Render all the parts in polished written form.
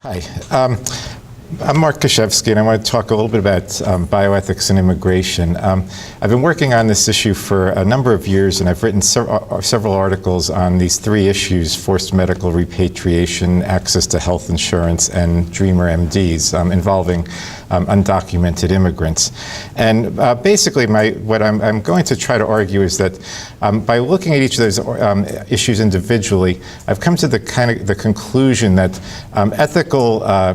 Hi. I'm Mark Kuczewski, and I want to talk a little bit about bioethics and immigration. I've been working on this issue for a number of years, and I've written several articles on these three issues: forced medical repatriation, access to health insurance, and dreamer MDs involving undocumented immigrants. And basically, what I'm going to try to argue is that by looking at each of those issues individually, I've come to the conclusion that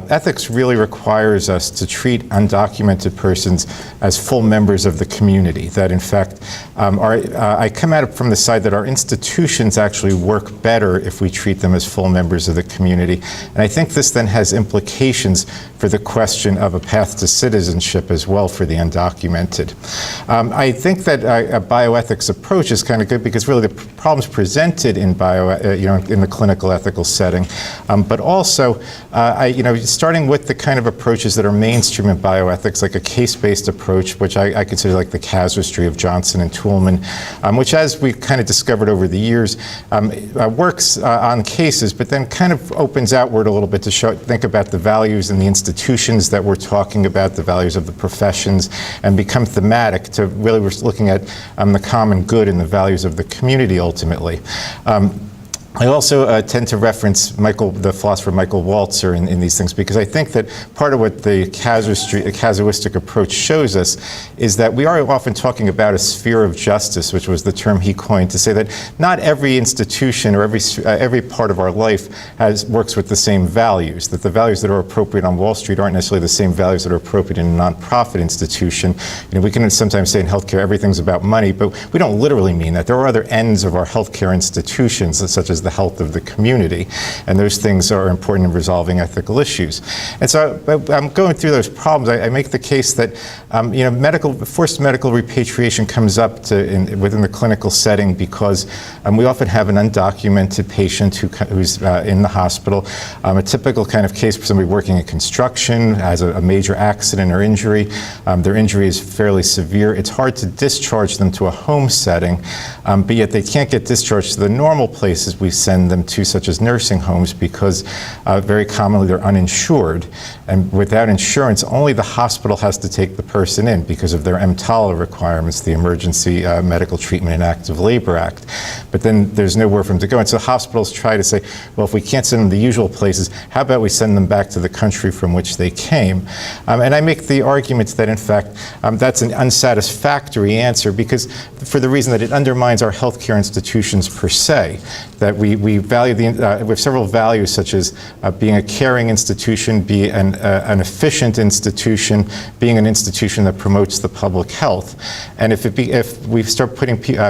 ethics really requires us to treat undocumented persons as full members of the community. That in fact, I come at it from the side that our institutions actually work better if we treat them as full members of the community. And I think this then has implications for the question of a path to citizenship as well for the undocumented. I think that a bioethics approach is kind of good because really the problems presented in in the clinical ethical setting, but also starting with the kind of approaches that are mainstream in bioethics, like a case-based approach, which I consider like the casuistry of Johnson and Toulmin, which, as we kind of discovered over the years, works on cases, but then kind of opens outward a little bit to think about the values and the institutions that we're talking about, the values of the professions, and become thematic to really we're looking at the common good and the values of the community ultimately. I also tend to reference the philosopher Michael Walzer in these things, because I think that part of what the casuistic approach shows us is that we are often talking about a sphere of justice, which was the term he coined, to say that not every institution or every part of our life works with the same values, that the values that are appropriate on Wall Street aren't necessarily the same values that are appropriate in a nonprofit institution. We can sometimes say in healthcare everything's about money, but we don't literally mean that. There are other ends of our healthcare institutions, such as the health of the community, and those things are important in resolving ethical issues. And so I'm going through those problems. I make the case that forced medical repatriation comes up within the clinical setting because we often have an undocumented patient who's in the hospital. A typical kind of case for somebody working in construction has a major accident or injury. Their injury is fairly severe. It's hard to discharge them to a home setting, but yet they can't get discharged to the normal places we send them to, such as nursing homes, because very commonly they're uninsured. And without insurance, only the hospital has to take the person in because of their EMTALA requirements, the Emergency Medical Treatment and Active Labor Act. But then there's nowhere for them to go. And so hospitals try to say, well, if we can't send them to the usual places, how about we send them back to the country from which they came? And I make the argument that, in fact, that's an unsatisfactory answer, because for the reason that it undermines our healthcare institutions per se, that we value we have several values, such as being a caring institution, be an efficient institution, being an institution that promotes the public health. And if we start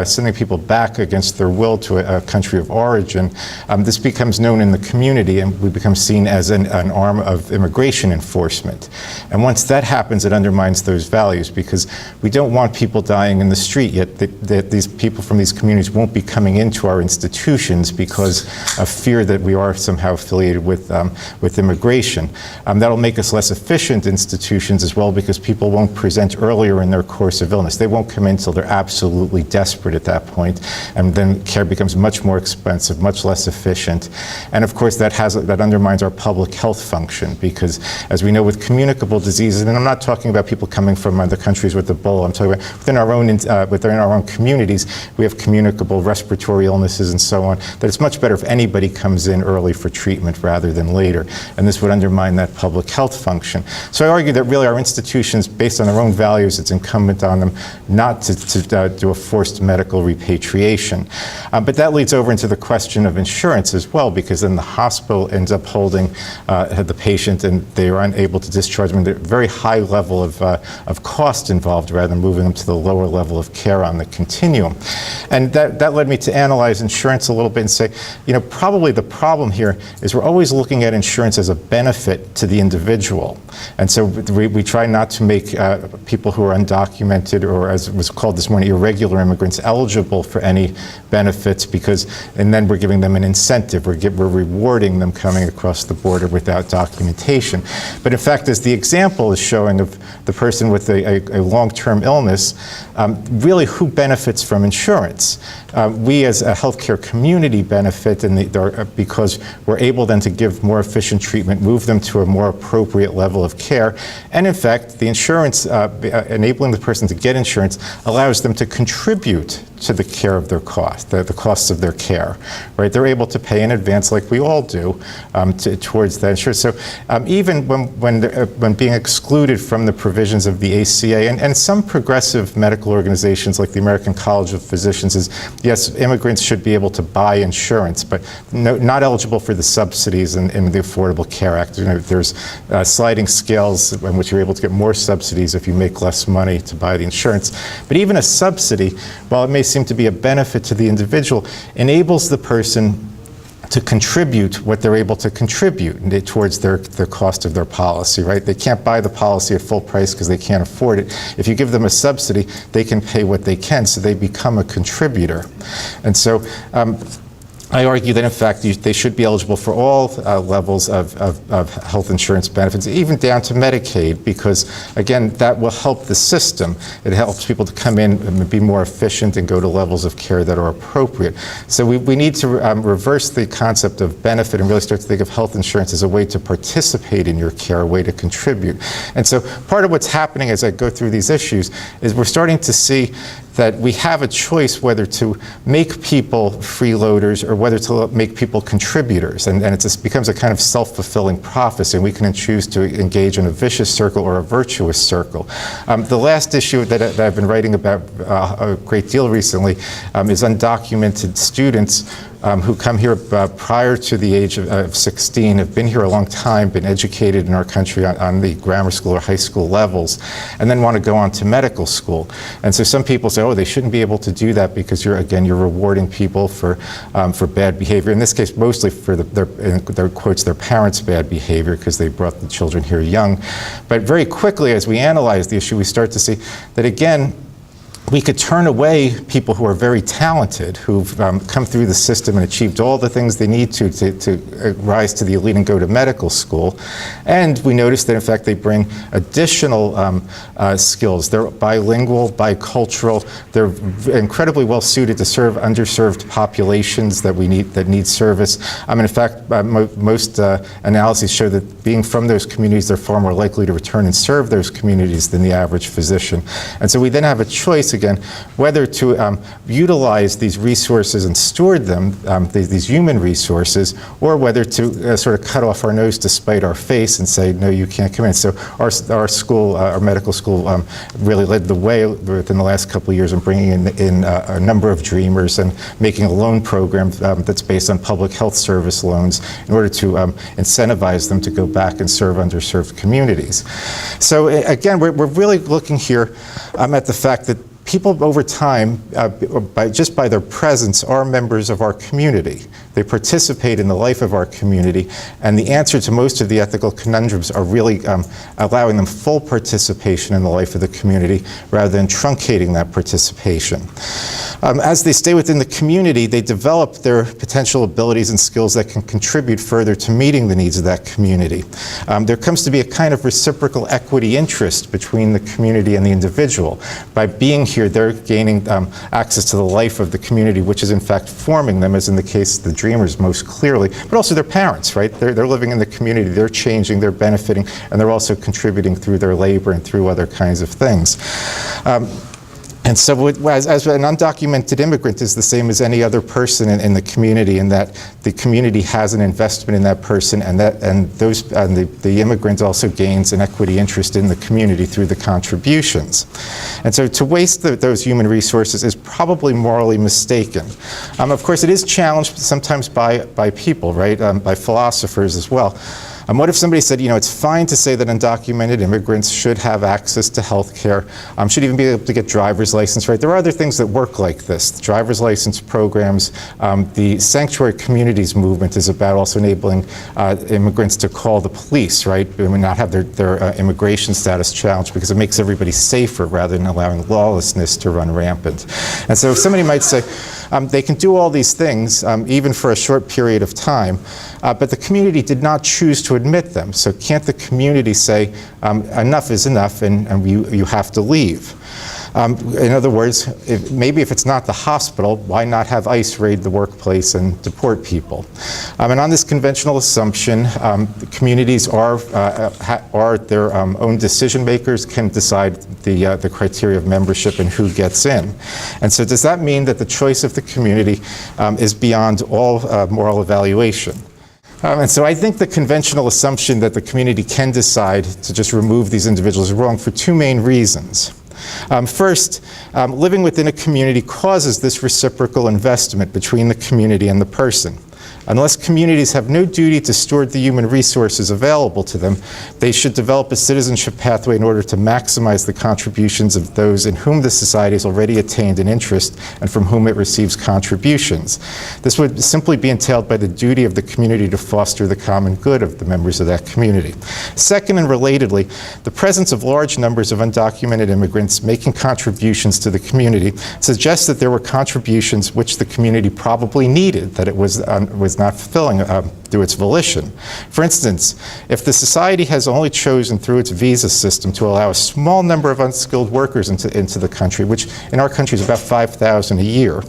sending people back against their will to a country of origin, this becomes known in the community, and we become seen as an arm of immigration enforcement. And once that happens, it undermines those values, because we don't want people dying in the street, yet these people from these communities won't be coming into our institutions because of fear that we are somehow affiliated with immigration. That'll make us less efficient institutions as well, because people won't present earlier in their course of illness. They won't come in until they're absolutely desperate at that point, and then care becomes much more expensive, much less efficient. And of course that undermines our public health function, because as we know with communicable diseases, and I'm not talking about people coming from other countries with Ebola, I'm talking about within our own communities, we have communicable respiratory illnesses and so on, that it's much better if anybody comes in early for treatment rather than later, and this would undermine that public health function. So I argue that really our institutions, based on their own values, it's incumbent on them not to do a forced medical repatriation. But that leads over into the question of insurance as well, because then the hospital ends up holding the patient, and they are unable to discharge them. There's a very high level of cost involved, rather than moving them to the lower level of care on the continuum. And that led me to analyze insurance a little bit and say, probably the problem here is we're always looking at insurance as a benefit to the individual. And so we try not to make people who are undocumented, or as it was called this morning, irregular immigrants, eligible for any benefits, and then we're giving them an incentive. We're rewarding them coming across the border without documentation. But in fact, as the example is showing of the person with a long-term illness, really who benefits from insurance? We as a healthcare community benefit, and because we're able then to give more efficient treatment, move them to a more appropriate level of care. And in fact, the insurance, enabling the person to get insurance, allows them to contribute to the care of their cost, the costs of their care, right? They're able to pay in advance, like we all do, towards that insurance. So even when being excluded from the provisions of the ACA, and some progressive medical organizations like the American College of Physicians is, yes, immigrants should be able to buy insurance, but not eligible for the subsidies in the Affordable Care Act. You know, there's sliding scales in which you're able to get more subsidies if you make less money to buy the insurance. But even a subsidy, while it may seem to be a benefit to the individual, enables the person to contribute what they're able to contribute towards the cost of their policy, right? They can't buy the policy at full price because they can't afford it. If you give them a subsidy, they can pay what they can, so they become a contributor. And so I argue that, in fact, they should be eligible for all levels of health insurance benefits, even down to Medicaid, because, again, that will help the system. It helps people to come in and be more efficient and go to levels of care that are appropriate. So we need to reverse the concept of benefit and really start to think of health insurance as a way to participate in your care, a way to contribute. And so part of what's happening as I go through these issues is we're starting to see that we have a choice whether to make people freeloaders or whether to make people contributors. And it just becomes a kind of self-fulfilling prophecy, and we can choose to engage in a vicious circle or a virtuous circle. The last issue that I've been writing about a great deal recently is undocumented students who come here prior to the age of 16, have been here a long time, been educated in our country on the grammar school or high school levels, and then want to go on to medical school. And so some people say, oh, they shouldn't be able to do that because you're rewarding people for bad behavior. In this case, mostly for their quotes, their parents' bad behavior because they brought the children here young. But very quickly, as we analyze the issue, we start to see that, again, we could turn away people who are very talented, who've come through the system and achieved all the things they need to rise to the elite and go to medical school. And we notice that, in fact, they bring additional skills. They're bilingual, bicultural. They're incredibly well suited to serve underserved populations that need service. In fact, most analyses show that being from those communities, they're far more likely to return and serve those communities than the average physician. And so we then have a choice, again, whether to utilize these resources and steward them, these human resources, or whether to sort of cut off our nose to spite our face and say, no, you can't come in. So our school, our medical school, really led the way within the last couple of years in bringing in a number of dreamers and making a loan program that's based on public health service loans in order to incentivize them to go back and serve underserved communities. So again, we're really looking here at the fact that people over time, just by their presence, are members of our community. They participate in the life of our community, and the answer to most of the ethical conundrums are really allowing them full participation in the life of the community rather than truncating that participation. As they stay within the community, they develop their potential abilities and skills that can contribute further to meeting the needs of that community. There comes to be a kind of reciprocal equity interest between the community and the individual. By being here, they're gaining access to the life of the community, which is in fact forming them, as in the case of the dreamers most clearly, but also their parents, right? They're living in the community, they're changing, they're benefiting, and they're also contributing through their labor and through other kinds of things. And so as an undocumented immigrant is the same as any other person in the community, in that the community has an investment in that person, and the immigrant also gains an equity interest in the community through the contributions. And so to waste those human resources is probably morally mistaken. Of course, it is challenged sometimes by people, right? By philosophers as well. What if somebody said, it's fine to say that undocumented immigrants should have access to health care, should even be able to get driver's license, right? There are other things that work like this. The driver's license programs, the sanctuary communities movement is about also enabling immigrants to call the police, right? And not have their immigration status challenged, because it makes everybody safer rather than allowing lawlessness to run rampant. And so somebody might say, they can do all these things, even for a short period of time, but the community did not choose to admit them. So can't the community say, enough is enough, and you have to leave? In other words, maybe if it's not the hospital, why not have ICE raid the workplace and deport people? And on this conventional assumption, the communities are their own decision makers, can decide the criteria of membership and who gets in. And so does that mean that the choice of the community is beyond all moral evaluation? And so I think the conventional assumption that the community can decide to just remove these individuals is wrong for two main reasons. First, living within a community causes this reciprocal investment between the community and the person. Unless communities have no duty to steward the human resources available to them, they should develop a citizenship pathway in order to maximize the contributions of those in whom the society has already attained an interest and from whom it receives contributions. This would simply be entailed by the duty of the community to foster the common good of the members of that community. Second, and relatedly, the presence of large numbers of undocumented immigrants making contributions to the community suggests that there were contributions which the community probably needed, that it was not fulfilling through its volition. For instance, if the society has only chosen through its visa system to allow a small number of unskilled workers into the country, which in our country is about 5,000 a year,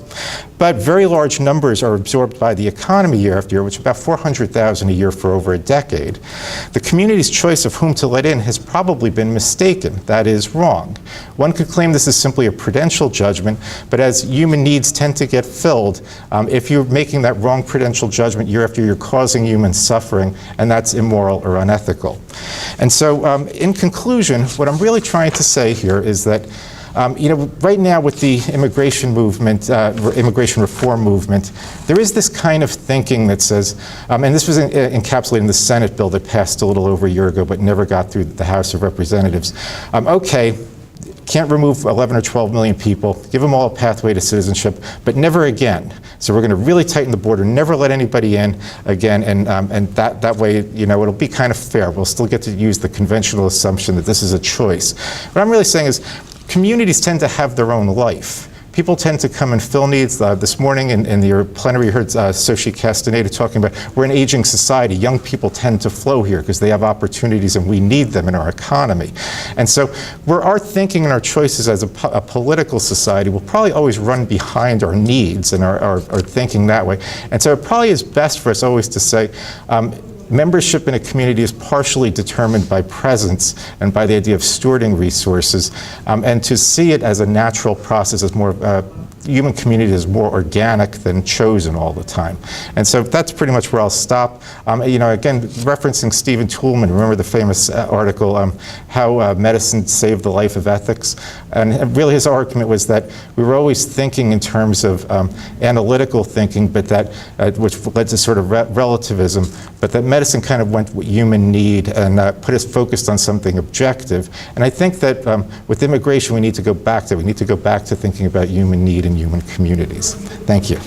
but very large numbers are absorbed by the economy year after year, which is about 400,000 a year for over a decade, the community's choice of whom to let in has probably been mistaken. That is wrong. One could claim this is simply a prudential judgment, but as human needs tend to get filled, if you're making that wrong prudential judgment year after year, you're causing human suffering, and that's immoral or unethical. And so, in conclusion, what I'm really trying to say here is that right now with the immigration movement, immigration reform movement, there is this kind of thinking that says, and this was encapsulated in the Senate bill that passed a little over a year ago but never got through the House of Representatives. Okay, can't remove 11 or 12 million people, give them all a pathway to citizenship, but never again. So we're going to really tighten the border, never let anybody in again, and that way, it'll be kind of fair. We'll still get to use the conventional assumption that this is a choice. What I'm really saying is, communities tend to have their own life. People tend to come and fill needs. This morning in your plenary, you heard Sochi Castaneda talking about we're an aging society. Young people tend to flow here because they have opportunities and we need them in our economy. And so our thinking and our choices as a political society will probably always run behind our needs and our thinking that way. And so it probably is best for us always to say, membership in a community is partially determined by presence and by the idea of stewarding resources, and to see it as a natural process, as more human community is more organic than chosen all the time. And so that's pretty much where I'll stop. Again, referencing Stephen Toulmin, remember the famous article, How Medicine Saved the Life of Ethics? And really his argument was that we were always thinking in terms of analytical thinking, but that, which led to sort of relativism, but that medicine kind of went with human need and put us focused on something objective. And I think that with immigration, we need to go back to thinking about human need and human communities. Thank you.